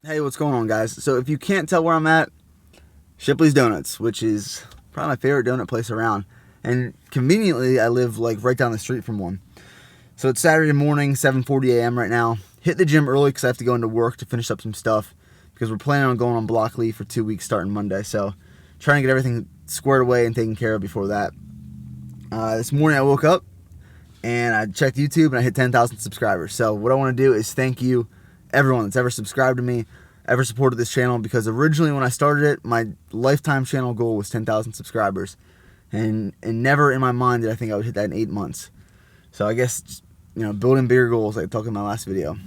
Hey, what's going on, guys? So if you can't tell where I'm at, Shipley's Donuts, which is probably my favorite donut place around. And conveniently, I live like right down the street from one. So it's Saturday morning, 7:40 a.m. right now. Hit the gym early because I have to go into work to finish up some stuff because we're planning on going on block leave for 2 weeks starting Monday. So trying to get everything squared away and taken care of before that. This morning I woke up and I checked YouTube and I hit 10,000 subscribers. So what I want to do is thank you, everyone that's ever subscribed to me, ever supported this channel, because originally when I started it, my lifetime channel goal was 10,000 subscribers, and never in my mind did I think I would hit that in 8 months. So I guess, building bigger goals, like I talked in my last video.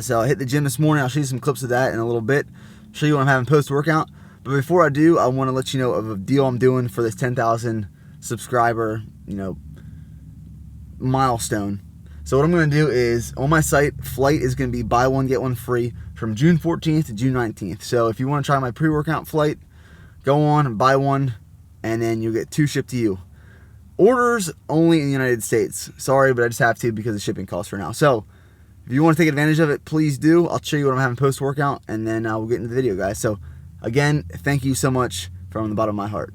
So I hit the gym this morning. I'll show you some clips of that in a little bit, show you what I'm having post-workout. But before I do, I want to let you know of a deal I'm doing for this 10,000 subscriber, milestone. So what I'm going to do is, on my site, flight is going to be buy one, get one free from June 14th to June 19th. So if you want to try my pre-workout flight, go on and buy one, and then you'll get 2 shipped to you. Orders only in the United States. Sorry, but I just have to because of shipping costs for now. So if you want to take advantage of it, please do. I'll show you what I'm having post-workout, and then we'll get into the video, guys. So again, thank you so much from the bottom of my heart.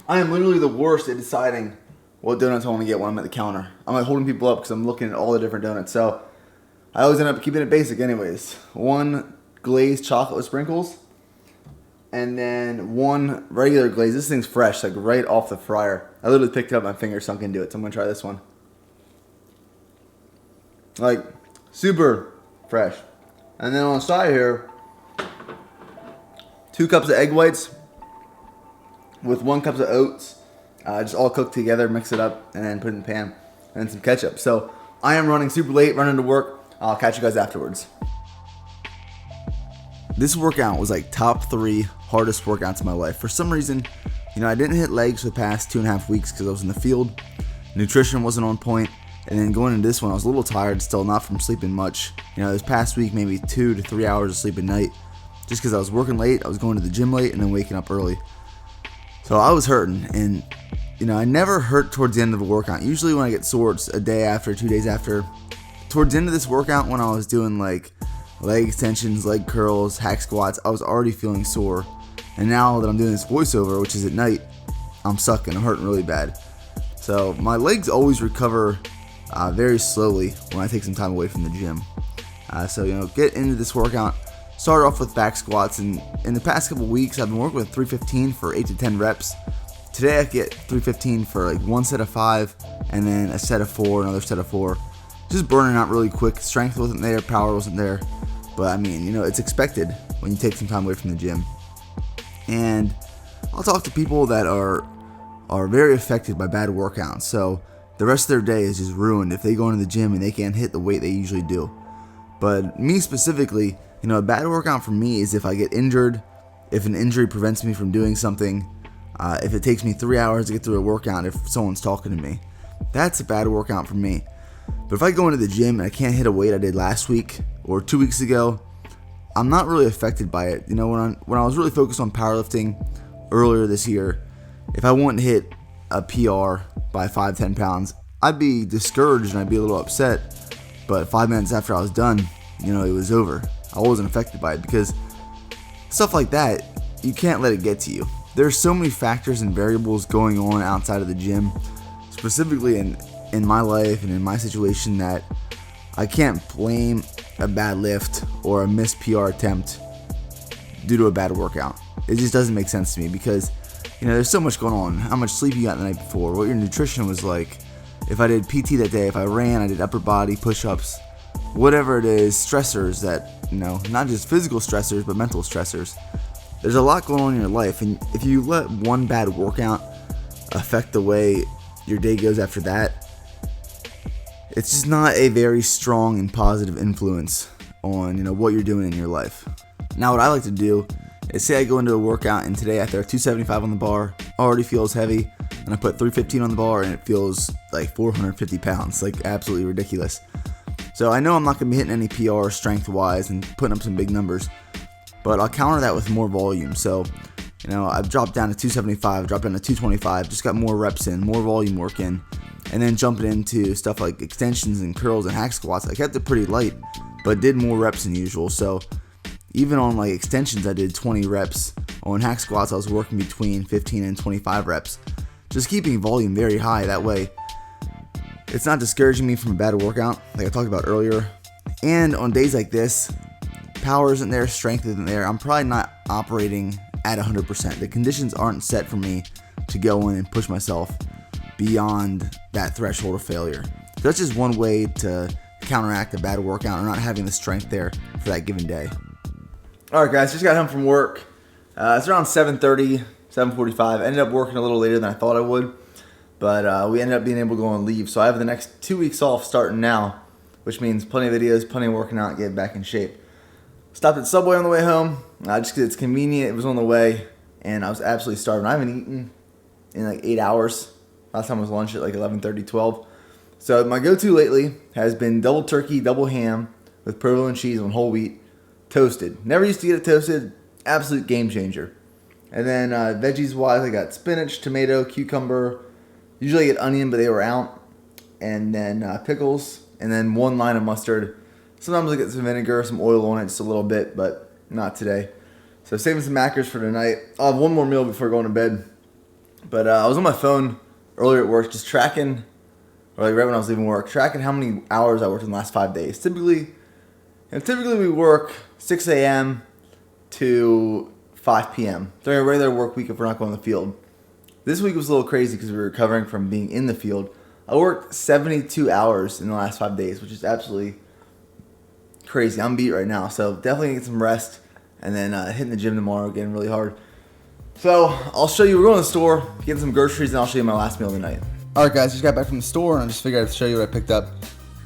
I am literally the worst at deciding what donuts I want to get when I'm at the counter. I'm like holding people up because I'm looking at all the different donuts. So I always end up keeping it basic anyways. 1 glazed chocolate with sprinkles, and then 1 regular glaze. This thing's fresh, like right off the fryer. I literally picked it up, my finger sunk into it. So I'm going to try this one. Like, super fresh. And then on the side here, 2 cups of egg whites with 1 cup of oats, just all cooked together, mix it up, and then put it in the pan, and then some ketchup. So I am running super late, running to work. I'll catch you guys afterwards. This workout was like top 3 hardest workouts of my life. For some reason, I didn't hit legs for the past 2.5 weeks because I was in the field. Nutrition wasn't on point, and then going into this one, I was a little tired still, not from sleeping much. This past week, maybe 2 to 3 hours of sleep a night, just because I was working late, I was going to the gym late, and then waking up early. So I was hurting, and I never hurt towards the end of a workout. Usually when I get sore, it's a day after, 2 days after. Towards the end of this workout, when I was doing like leg extensions, leg curls, hack squats, I was already feeling sore. And now that I'm doing this voiceover, which is at night, I'm sucking. I'm hurting really bad. So my legs always recover very slowly when I take some time away from the gym. So get into this workout. Start off with back squats, and in the past couple weeks I've been working with 315 for 8 to 10 reps. Today I get 315 for like 1 set of 5, and then a set of 4, another set of 4. Just burning out really quick. Strength wasn't there, power wasn't there, but I mean, it's expected when you take some time away from the gym. And I'll talk to people that are very affected by bad workouts, so the rest of their day is just ruined if they go into the gym and they can't hit the weight they usually do. But me specifically, a bad workout for me is if I get injured, if an injury prevents me from doing something, if it takes me 3 hours to get through a workout, if someone's talking to me. That's a bad workout for me. But if I go into the gym and I can't hit a weight I did last week or 2 weeks ago, I'm not really affected by it. When I was really focused on powerlifting earlier this year, if I wouldn't hit a PR by 5-10 pounds, I'd be discouraged and I'd be a little upset. But 5 minutes after I was done, it was over. I wasn't affected by it because stuff like that, you can't let it get to you. There's so many factors and variables going on outside of the gym, specifically in my life and in my situation, that I can't blame a bad lift or a missed PR attempt due to a bad workout. It just doesn't make sense to me because, there's so much going on. How much sleep you got the night before, what your nutrition was like, if I did PT that day, if I ran, I did upper body, push-ups, whatever it is, stressors that, not just physical stressors, but mental stressors. There's a lot going on in your life, and if you let one bad workout affect the way your day goes after that, it's just not a very strong and positive influence on, what you're doing in your life. Now, what I like to do is say I go into a workout, and today I throw 275 on the bar, already feels heavy. and I put 315 on the bar and it feels like 450 pounds, like absolutely ridiculous. So I know I'm not going to be hitting any PR strength wise and putting up some big numbers, but I'll counter that with more volume. So, I've dropped down to 275, dropped down to 225, just got more reps in, more volume work in, and then jumping into stuff like extensions and curls and hack squats. I kept it pretty light, but did more reps than usual. So even on like extensions, I did 20 reps. On hack squats, I was working between 15 and 25 reps. Just keeping volume very high. That way, it's not discouraging me from a bad workout, like I talked about earlier. And on days like this, power isn't there, strength isn't there, I'm probably not operating at 100%. The conditions aren't set for me to go in and push myself beyond that threshold of failure. So that's just one way to counteract a bad workout or not having the strength there for that given day. Alright guys, just got home from work. It's around 7:30, 7:45. Ended up working a little later than I thought I would, but we ended up being able to go on leave. So I have the next 2 weeks off starting now, which means plenty of videos, plenty of working out, getting back in shape. Stopped at Subway on the way home, just because it's convenient. It was on the way, and I was absolutely starving. I haven't eaten in like 8 hours. Last time was lunch at like 11:30, 12. So my go-to lately has been double turkey, double ham with provolone cheese on whole wheat, toasted. Never used to get it toasted. Absolute game changer. And then veggies-wise, I got spinach, tomato, cucumber. Usually I get onion, but they were out. And then pickles, and then one line of mustard. Sometimes I get some vinegar, some oil on it, just a little bit, but not today. So saving some macros for tonight. I'll have one more meal before going to bed. But I was on my phone earlier at work, just tracking, or like right when I was leaving work, tracking how many hours I worked in the last 5 days. Typically we work 6 a.m. to 5 p.m. during a regular work week if we're not going to the field. This week was a little crazy because we were recovering from being in the field. I worked 72 hours in the last 5 days, which is absolutely crazy. I'm beat right now, so definitely gonna get some rest and then hitting the gym tomorrow, getting really hard. So I'll show you, we're going to the store, getting some groceries, and I'll show you my last meal of the night. Alright guys, just got back from the store and I just figured I'd show you what I picked up.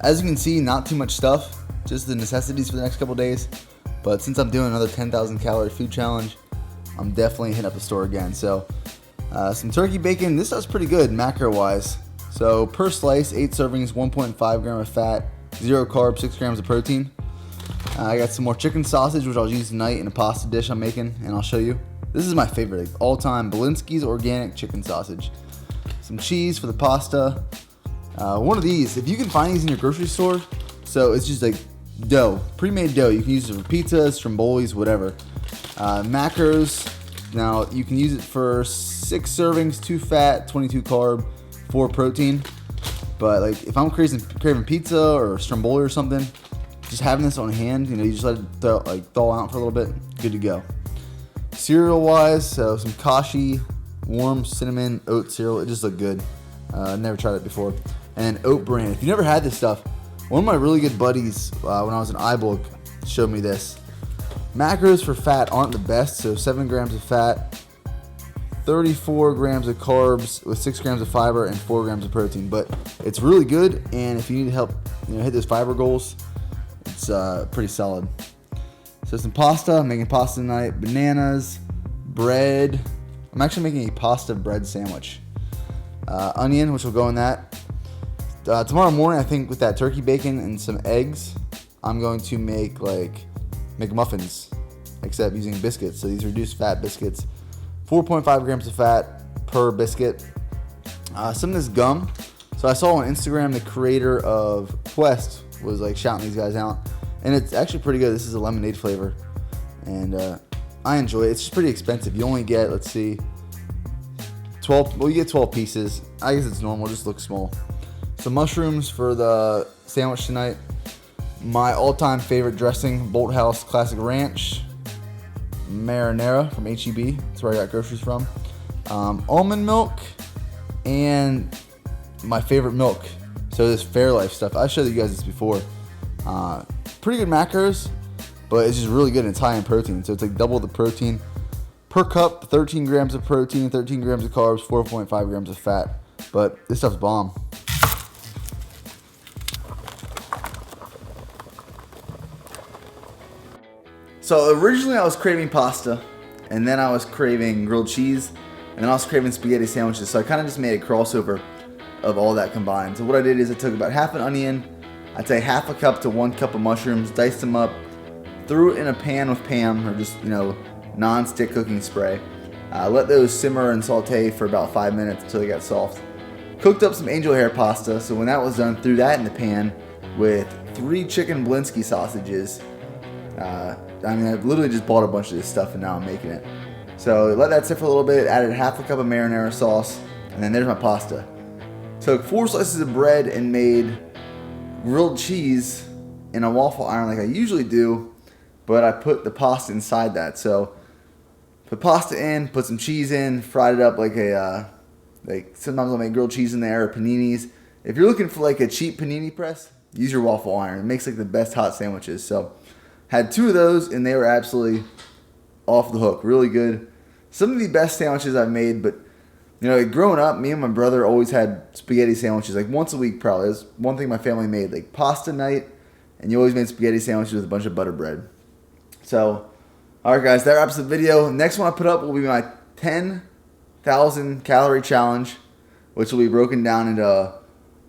As you can see, not too much stuff, just the necessities for the next couple days. But since I'm doing another 10,000 calorie food challenge, I'm definitely hitting up the store again. So some turkey bacon, this stuff's pretty good macro wise. So per slice, 8 servings, 1.5 gram of fat, 0 carbs, 6 grams of protein. I got some more chicken sausage, which I'll use tonight in a pasta dish I'm making, and I'll show you. This is my favorite, like, all-time Belinsky's organic chicken sausage. Some cheese for the pasta. One of these, if you can find these in your grocery store, so it's just like dough, pre-made dough. You can use it for pizzas, strombolis, whatever. Macros, now you can use it for 6 servings, 2 fat, 22 carb, 4 protein. But like if I'm craving pizza or stromboli or something, just having this on hand, you just let it thaw out for a little bit, good to go. Cereal wise, so some Kashi warm cinnamon oat cereal. It just looked good. Never tried it before. And oat bran. If you never had this stuff, one of my really good buddies when I was in iBulk showed me this. Macros for fat aren't the best, so 7 grams of fat, 34 grams of carbs with 6 grams of fiber and 4 grams of protein. But it's really good, and if you need help hit those fiber goals, it's pretty solid. So some pasta, I'm making pasta tonight, bananas, bread. I'm actually making a pasta bread sandwich. Onion, which will go in that. Tomorrow morning, I think with that turkey bacon and some eggs, I'm going to make muffins, except using biscuits. So these reduced fat biscuits, 4.5 grams of fat per biscuit. Some of this gum. So I saw on Instagram the creator of Quest was shouting these guys out, and it's actually pretty good. This is a lemonade flavor, and I enjoy it. It's just pretty expensive. You only get, let's see, 12. Well, you get 12 pieces. I guess it's normal. Just looks small. Some mushrooms for the sandwich tonight. My all-time favorite dressing, Bolt House Classic Ranch Marinara from HEB. That's where I got groceries from. Almond milk, and my favorite milk. So this Fairlife stuff. I showed you guys this before. Pretty good macros, but it's just really good and it's high in protein. So it's double the protein per cup, 13 grams of protein, 13 grams of carbs, 4.5 grams of fat. But this stuff's bomb. So originally I was craving pasta, and then I was craving grilled cheese. and then I was craving spaghetti sandwiches, so I kind of just made a crossover of all that combined. So what I did is I took about half an onion, I'd say half a cup to 1 cup of mushrooms, diced them up, threw it in a pan with Pam, or just, non-stick cooking spray. Let those simmer and saute for about 5 minutes until they got soft. Cooked up some angel hair pasta, so when that was done, threw that in the pan with 3 chicken Blinsky sausages. I literally just bought a bunch of this stuff and now I'm making it. So let that sit for a little bit, added half a cup of marinara sauce, and then there's my pasta. Took 4 slices of bread and made grilled cheese in a waffle iron like I usually do, but I put the pasta inside that. So put pasta in, put some cheese in, fried it up like sometimes I'll make grilled cheese in there or paninis. If you're looking for like a cheap panini press, use your waffle iron. It makes like the best hot sandwiches. So had 2 of those and they were absolutely off the hook, really good. Some of the best sandwiches I've made, but growing up, me and my brother always had spaghetti sandwiches, like once a week probably. That's one thing my family made, like pasta night, and you always made spaghetti sandwiches with a bunch of butter bread. So, alright guys, that wraps the video. Next one I put up will be my 10,000 calorie challenge, which will be broken down into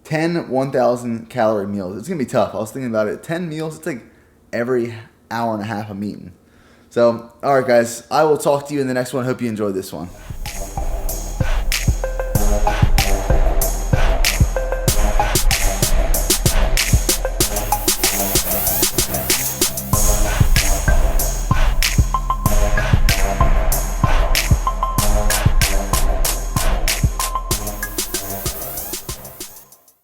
10 1,000 calorie meals. It's going to be tough. I was thinking about it. 10 meals, it's like every hour and a half I'm eating. So, alright guys, I will talk to you in the next one. Hope you enjoyed this one.